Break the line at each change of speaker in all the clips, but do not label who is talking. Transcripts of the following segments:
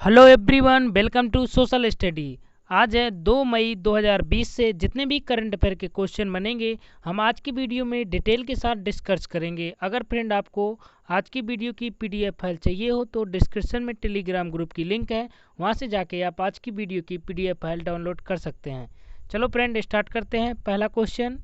Hello everyone, welcome to social study. आज है 2 मई 2020 से जितने भी करंट अफेयर के क्वेश्चन बनेंगे हम आज की वीडियो में डिटेल के साथ डिस्कस करेंगे। अगर फ्रेंड आपको आज की वीडियो की पीडीएफ फाइल चाहिए हो तो डिस्क्रिप्शन में टेलीग्राम ग्रुप की लिंक है, वहां से जाके आप आज की वीडियो की पीडीएफ फाइल डाउनलोड कर सकते हैं। चलो फ्रेंड स्टार्ट करते हैं। पहला क्वेश्चन,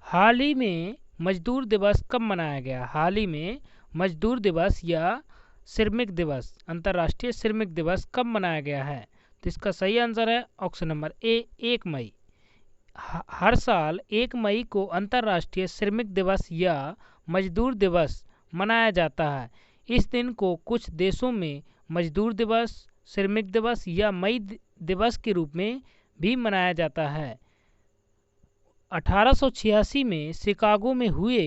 हाल ही में मजदूर दिवस कब मनाया गया? हाल ही में मजदूर दिवस या श्रमिक दिवस, अंतर्राष्ट्रीय श्रमिक दिवस कब मनाया गया है? तो इसका सही आंसर है ऑप्शन नंबर ए, 1 मई। हर साल 1 मई को अंतर्राष्ट्रीय श्रमिक दिवस या मजदूर दिवस मनाया जाता है। इस दिन को कुछ देशों में मजदूर दिवस, श्रमिक दिवस या मई दिवस के रूप में भी मनाया जाता है। 1886 में शिकागो में हुए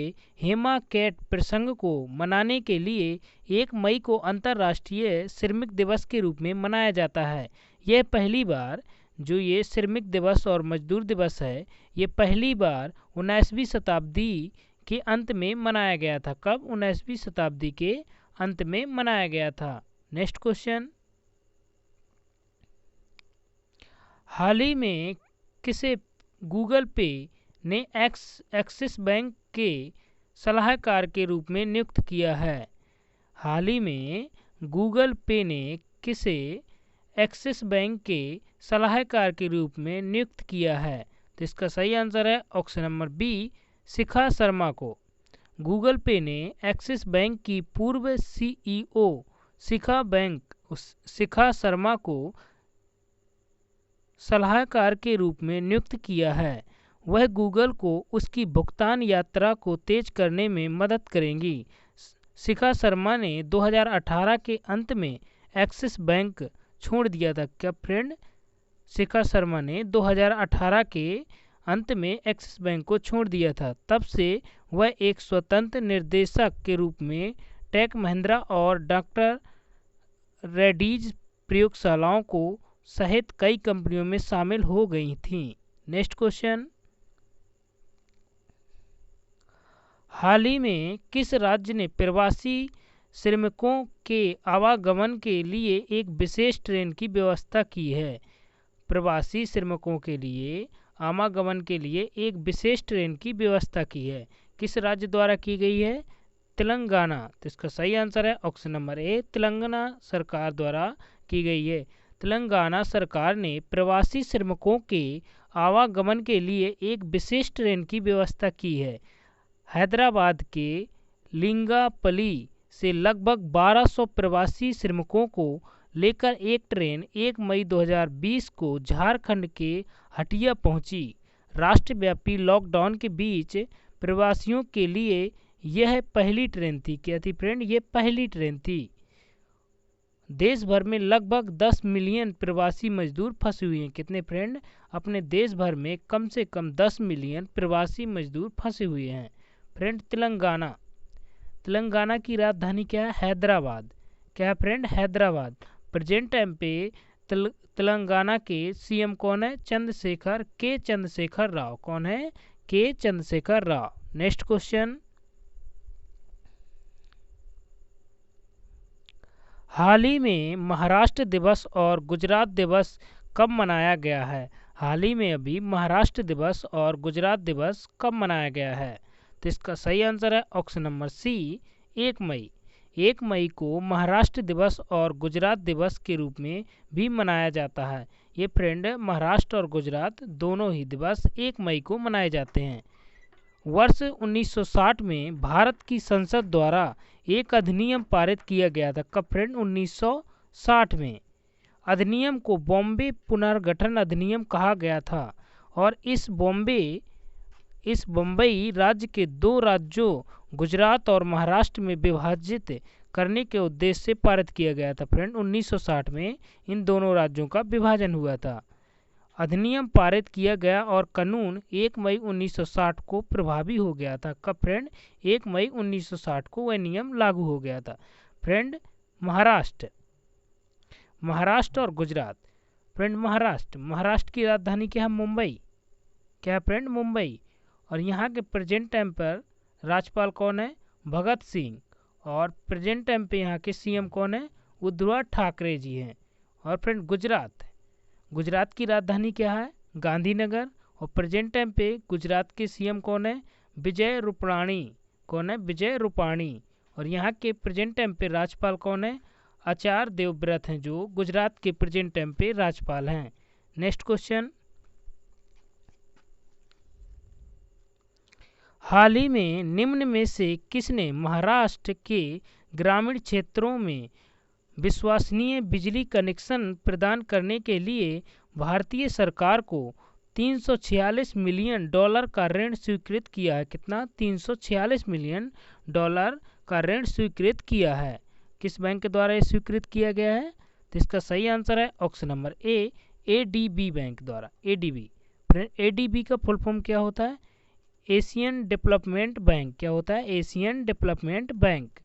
हेमा कैट प्रसंग को मनाने के लिए 1 मई को अंतर्राष्ट्रीय श्रमिक दिवस के रूप में मनाया जाता है। यह पहली बार जो ये श्रमिक दिवस और मजदूर दिवस है, ये पहली बार 19वीं शताब्दी के अंत में मनाया गया था। कब? 19वीं शताब्दी के अंत में मनाया गया था। नेक्स्ट क्वेश्चन, हाल ही में किसे गूगल पे ने एक्सिस बैंक के सलाहकार के रूप में नियुक्त किया है? हाल ही में गूगल पे ने किसे एक्सिस बैंक के सलाहकार के रूप में नियुक्त किया है? तो इसका सही आंसर है option number B, Shikha Sharma को। गूगल पे ने एक्सिस बैंक की पूर्व सीईओ शिखा शर्मा को सलाहकार के रूप में नियुक्त किया है। वह गूगल को उसकी भुगतान यात्रा को तेज करने में मदद करेंगी। शिखा शर्मा ने 2018 के अंत में एक्सिस बैंक छोड़ दिया था। क्या फ्रेंड? शिखा शर्मा ने 2018 के अंत में एक्सिस बैंक को छोड़ दिया था। तब से वह एक स्वतंत्र निर्देशक के रूप में टेक महिंद्रा और डॉक्टर रेड्डीज प्रयोगशालाओं को सहित कई कंपनियों में शामिल हो गई थीं। नेक्स्ट क्वेश्चन, हाल ही में किस राज्य ने प्रवासी श्रमिकों के आवागमन के लिए एक विशेष ट्रेन की व्यवस्था की है? प्रवासी श्रमिकों के लिए आवागमन के लिए एक विशेष ट्रेन की व्यवस्था की है। किस राज्य द्वारा की गई है? तेलंगाना। तो इसका सही आंसर है ऑप्शन नंबर ए, तेलंगाना सरकार द्वारा की गई है। तेलंगाना सरकार ने प्रवासी श्रमिकों के आवागमन के लिए एक विशेष ट्रेन की व्यवस्था की है। हैदराबाद के लिंगापली से लगभग 1200 प्रवासी श्रमिकों को लेकर एक ट्रेन 1 मई 2020 को झारखंड के हटिया पहुंची। राष्ट्रव्यापी लॉकडाउन के बीच प्रवासियों के लिए यह पहली ट्रेन थी। क्या थी फ्रेंड? ये पहली ट्रेन थी। देश भर में लगभग 10 मिलियन प्रवासी मजदूर फंसे हुए हैं। कितने फ्रेंड? अपने देश भर में कम से कम 10 मिलियन प्रवासी मजदूर फंसे हुए हैं। फ्रेंड, तेलंगाना की राजधानी क्या है? हैदराबाद। क्या है फ्रेंड? हैदराबाद। प्रेजेंट टाइम पे तेलंगाना के सीएम कौन है? चंद्रशेखर राव। कौन है? के चंद्रशेखर राव। नेक्स्ट क्वेश्चन, हाल ही में महाराष्ट्र दिवस और गुजरात दिवस कब मनाया गया है? हाल ही में अभी महाराष्ट्र दिवस और गुजरात दिवस कब मनाया गया है? तो इसका सही आंसर है ऑप्शन नंबर सी, 1 मई। 1 मई को महाराष्ट्र दिवस और गुजरात दिवस के रूप में भी मनाया जाता है। ये फ्रेंड, महाराष्ट्र और गुजरात दोनों ही दिवस 1 मई को मनाए जाते हैं। वर्ष 1960 में भारत की संसद द्वारा एक अधिनियम पारित किया गया था। कब फ्रेंड? 1960 में। अधिनियम को बॉम्बे पुनर्गठन अधिनियम कहा गया था और इस बम्बई राज्य के 2 राज्यों गुजरात और महाराष्ट्र में विभाजित करने के उद्देश्य से पारित किया गया था। फ्रेंड, 1960 में इन दोनों राज्यों का विभाजन हुआ था। अधिनियम पारित किया गया और कानून 1 मई 1960 को प्रभावी हो गया था। कब फ्रेंड? 1 मई 1960 को वह नियम लागू हो गया था। फ्रेंड, महाराष्ट्र और गुजरात। फ्रेंड, महाराष्ट्र की राजधानी क्या है? मुंबई। क्या है फ्रेंड? मुंबई। और यहाँ के प्रेजेंट टाइम पर राज्यपाल कौन है? भगत सिंह। और प्रेजेंट टाइम पे यहाँ के सीएम कौन है? उद्धव ठाकरे जी हैं। और फ्रेंड गुजरात की राजधानी क्या है? गांधीनगर। और प्रेजेंट टाइम पे गुजरात के सीएम कौन है? विजय रूपाणी। कौन है? विजय रूपाणी। और यहाँ के प्रेजेंट टाइम पे राज्यपाल कौन है? आचार्य देवव्रत हैं, जो गुजरात के प्रेजेंट टाइम पे राज्यपाल हैं। नेक्स्ट क्वेश्चन, हाल ही में निम्न में से किसने महाराष्ट्र के ग्रामीण क्षेत्रों में विश्वसनीय बिजली कनेक्शन प्रदान करने के लिए भारतीय सरकार को $346 मिलियन का ऋण स्वीकृत किया है? कितना? $346 मिलियन का ऋण स्वीकृत किया है। किस बैंक के द्वारा ये स्वीकृत किया गया है? तो इसका सही आंसर है option number A, ADB bank द्वारा। एडीबी, एडीबी का फुल फॉर्म क्या होता है? Asian development bank. क्या होता है? Asian development bank.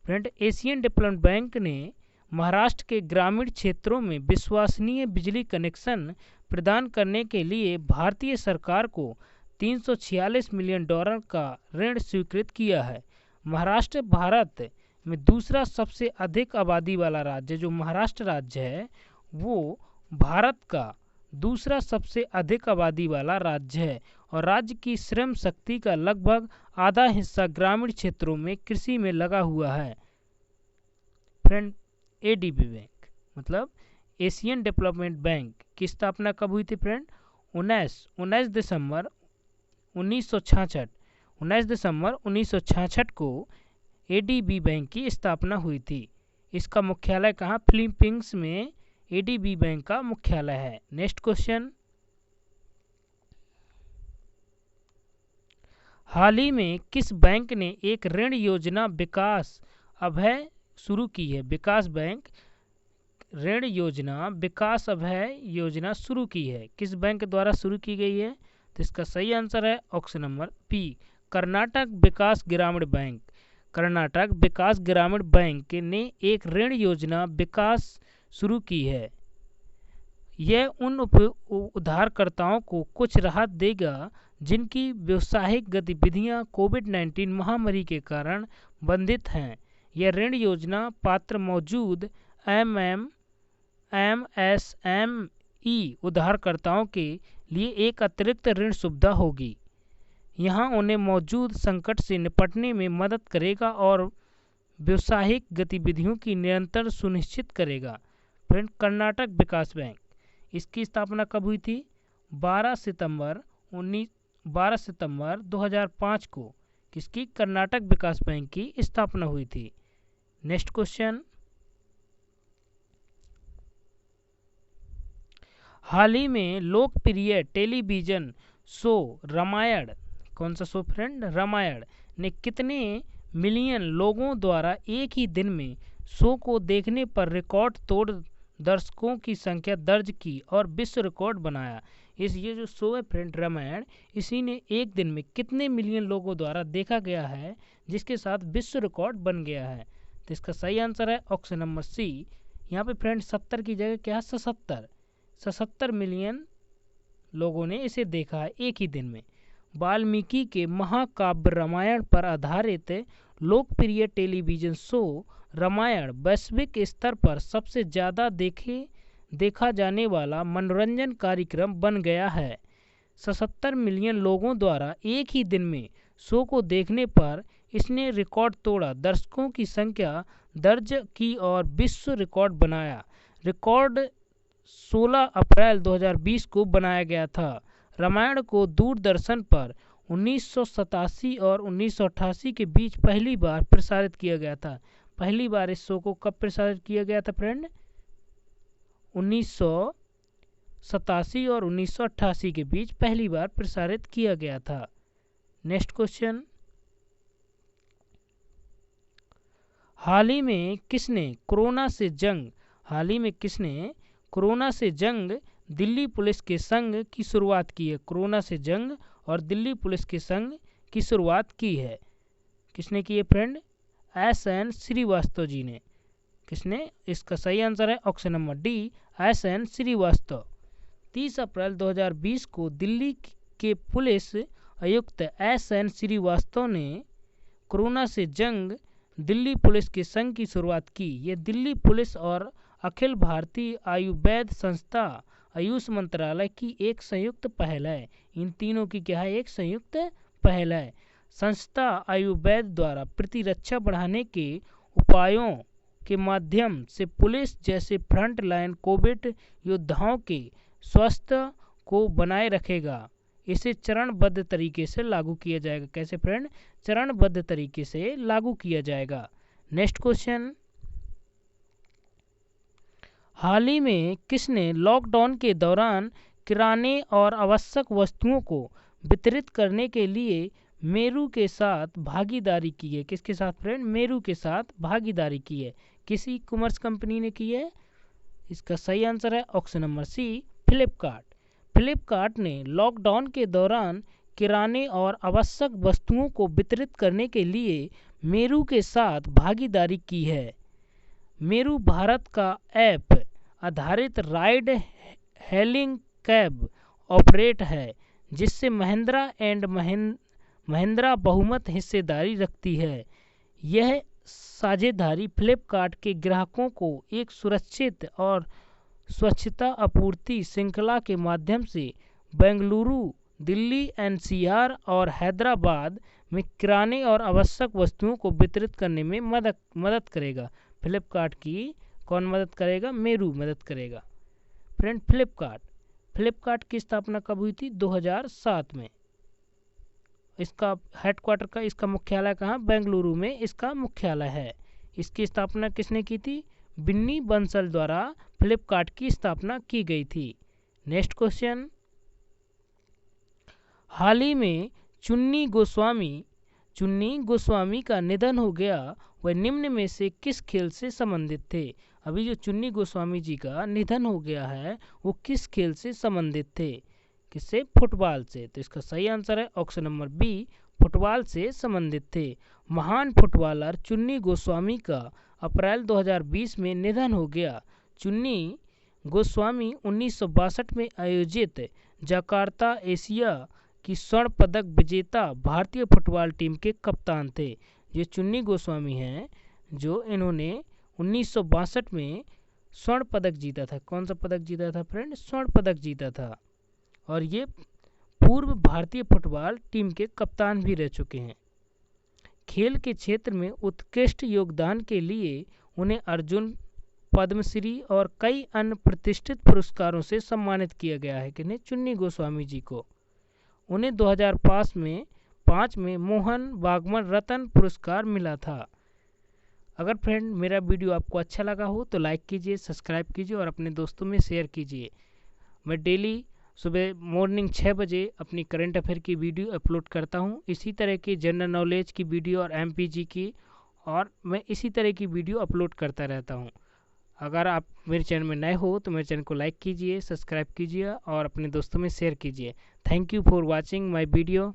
Friend, Asian development bank ने महाराष्ट्र के ग्रामीण क्षेत्रों में विश्वसनीय बिजली कनेक्शन प्रदान करने के लिए भारतीय सरकार को $346 मिलियन का ऋण स्वीकृत किया है। महाराष्ट्र भारत में दूसरा सबसे अधिक आबादी वाला राज्य, जो महाराष्ट्र राज्य है वो भारत का दूसरा सबसे अधिक आबादी वाला राज्य है। और राज्य की श्रम शक्ति का लगभग आधा हिस्सा ग्रामीण क्षेत्रों में कृषि में लगा हुआ है। फ्रेंड, एडीबी बैंक मतलब एशियन डेवलपमेंट बैंक की स्थापना कब हुई थी? फ्रेंड, 19 दिसंबर 1966 को एडीबी बैंक की स्थापना हुई थी। इसका मुख्यालय कहाँ? फिलीपींस में एडीबी बैंक का मुख्यालय है। नेक्स्ट क्वेश्चन, हाल ही में किस बैंक ने एक ऋण योजना विकास अभय शुरू की है? विकास बैंक ऋण योजना विकास अभय योजना शुरू की है। किस बैंक द्वारा शुरू की गई है? तो इसका सही आंसर है ऑप्शन नंबर पी, कर्नाटक विकास ग्रामीण बैंक। कर्नाटक विकास ग्रामीण बैंक ने एक ऋण योजना विकास शुरू की है। यह उन उधारकर्ताओं को कुछ राहत देगा जिनकी व्यावसायिक गतिविधियां कोविड-19 महामारी के कारण बंधित हैं। यह ऋण योजना पात्र मौजूद एमएसएमई उधारकर्ताओं के लिए एक अतिरिक्त ऋण सुविधा होगी। यहां उन्हें मौजूद संकट से निपटने में मदद करेगा और व्यावसायिक गतिविधियों की निरंतर सुनिश्चित करेगा। फ्रेंड, कर्नाटक विकास बैंक, इसकी स्थापना कब हुई थी? 12 सितंबर 2005 को किसकी? कर्नाटक विकास बैंक की स्थापना हुई थी। नेक्स्ट क्वेश्चन, हाल ही में लोकप्रिय टेलीविजन शो रामायण, कौन सा शो फ्रेंड? रामायण ने कितने मिलियन लोगों द्वारा एक ही दिन में शो को देखने पर रिकॉर्ड तोड़ दर्शकों की संख्या दर्ज की और विश्व रिकॉर्ड बनाया? ये जो शो है फ्रेंड रामायण, इसी ने एक दिन में कितने मिलियन लोगों द्वारा देखा गया है, जिसके साथ विश्व रिकॉर्ड बन गया है? तो इसका सही आंसर है ऑप्शन नंबर सी। यहाँ पे फ्रेंड 70 की जगह क्या है? 77 मिलियन लोगों ने इसे देखा है एक ही दिन में। वाल्मीकि के महाकाव्य रामायण पर आधारित लोकप्रिय टेलीविजन शो रामायण वैश्विक स्तर पर सबसे ज़्यादा देखा जाने वाला मनोरंजन कार्यक्रम बन गया है। 77 मिलियन लोगों द्वारा एक ही दिन में शो को देखने पर इसने रिकॉर्ड तोड़ा, दर्शकों की संख्या दर्ज की और विश्व रिकॉर्ड बनाया। रिकॉर्ड 16 अप्रैल 2020 को बनाया गया था। रामायण को दूरदर्शन पर 1987 और 1988 के बीच पहली बार प्रसारित किया गया था। पहली बार इस शो को कब प्रसारित किया गया था फ्रेंड? 1987 और 1988 के बीच पहली बार प्रसारित किया गया था। नेक्स्ट क्वेश्चन, हाल ही में किसने कोरोना से जंग दिल्ली पुलिस के संघ की शुरुआत की है? कोरोना से जंग और दिल्ली पुलिस के संघ की शुरुआत की है। किसने की है फ्रेंड? एस.एन. श्रीवास्तव जी ने। किसने? इसका सही आंसर है option number D, S N. Srivastava. 30 April 2020 को दिल्ली के पुलिस आयुक्त एस.एन. श्रीवास्तव ने कोरोना से जंग दिल्ली पुलिस के संघ की शुरुआत की। ये दिल्ली पुलिस और अखिल भारतीय आयुर्वेद संस्था आयुष मंत्रालय की एक संयुक्त पहल है। इन तीनों की क्या है? एक संयुक्त पहल है। संस्था आयुर्वेद द्वारा प्रतिरक्षा बढ़ाने के उपायों के माध्यम से पुलिस जैसे फ्रंट लाइन कोविड योद्धाओं के स्वास्थ्य को बनाए रखेगा। इसे चरणबद्ध तरीके से लागू किया जाएगा। कैसे फ्रेंड? चरणबद्ध तरीके से लागू किया जाएगा। नेक्स्ट क्वेश्चन, हाल ही में किसने लॉकडाउन के दौरान किराने और आवश्यक वस्तुओं को वितरित करने के लिए मेरू के साथ भागीदारी की है? किसके साथ फ्रेंड? मेरू के साथ भागीदारी की है। किसी कॉमर्स कंपनी ने की है? इसका सही आंसर है option number C, Flipkart. Flipkart ने लॉकडाउन के दौरान किराने और आवश्यक वस्तुओं को वितरित करने के लिए मेरू के साथ भागीदारी की है। मेरू भारत का ऐप आधारित राइड हेलिंग कैब ऑपरेट है, जिससे महिंद्रा एंड महिंद्रा बहुमत हिस्सेदारी रखती है। यह साझेदारी फ्लिपकार्ट के ग्राहकों को एक सुरक्षित और स्वच्छता आपूर्ति श्रृंखला के माध्यम से बेंगलुरु, दिल्ली, एनसीआर और हैदराबाद में किराने और आवश्यक वस्तुओं को वितरित करने में मदद करेगा। फ्लिपकार्ट की कौन मदद करेगा? मेरू मदद करेगा। फ्रेंड, फ्लिपकार्ट की स्थापना कब हुई थी? 2007 में। इसका हेडक्वार्टर का, इसका मुख्यालय कहाँ? बेंगलुरु में इसका मुख्यालय है। इसकी स्थापना किसने की थी? बिन्नी बंसल द्वारा फ्लिपकार्ट की स्थापना की गई थी। नेक्स्ट क्वेश्चन, हाल ही में चुन्नी गोस्वामी का निधन हो गया। वह निम्न में से किस खेल से संबंधित थे? अभी जो चुन्नी गोस्वामी जी का निधन हो गया है वो किस खेल से संबंधित थे? किससे? फुटबॉल से। तो इसका सही आंसर है ऑप्शन नंबर बी, फुटबॉल से संबंधित थे। महान फुटबॉलर चुन्नी गोस्वामी का अप्रैल 2020 में निधन हो गया। चुन्नी गोस्वामी 1962 में आयोजित जकार्ता एशिया की स्वर्ण पदक विजेता भारतीय फुटबॉल टीम के कप्तान थे। ये चुन्नी गोस्वामी हैं जो इन्होंने 1962 में स्वर्ण पदक जीता था। कौन सा पदक जीता था फ्रेंड? स्वर्ण पदक जीता था। और ये पूर्व भारतीय फुटबॉल टीम के कप्तान भी रह चुके हैं। खेल के क्षेत्र में उत्कृष्ट योगदान के लिए उन्हें अर्जुन, पद्मश्री और कई अन्य प्रतिष्ठित पुरस्कारों से सम्मानित किया गया है। किन्हें? चुन्नी गोस्वामी जी को। उन्हें 2005 में मोहन बागवन रत्न पुरस्कार मिला था। अगर फ्रेंड मेरा वीडियो आपको अच्छा लगा हो तो लाइक कीजिए, सब्सक्राइब कीजिए और अपने दोस्तों में शेयर कीजिए। मैं डेली सुबह मॉर्निंग 6 बजे अपनी करंट अफेयर की वीडियो अपलोड करता हूँ। इसी तरह की जनरल नॉलेज की वीडियो और एमपीजी की, और मैं इसी तरह की वीडियो अपलोड करता रहता हूँ। अगर आप मेरे चैनल में नए हो तो मेरे चैनल को लाइक कीजिए, सब्सक्राइब कीजिए और अपने दोस्तों में शेयर कीजिए। Thank you for watching my video.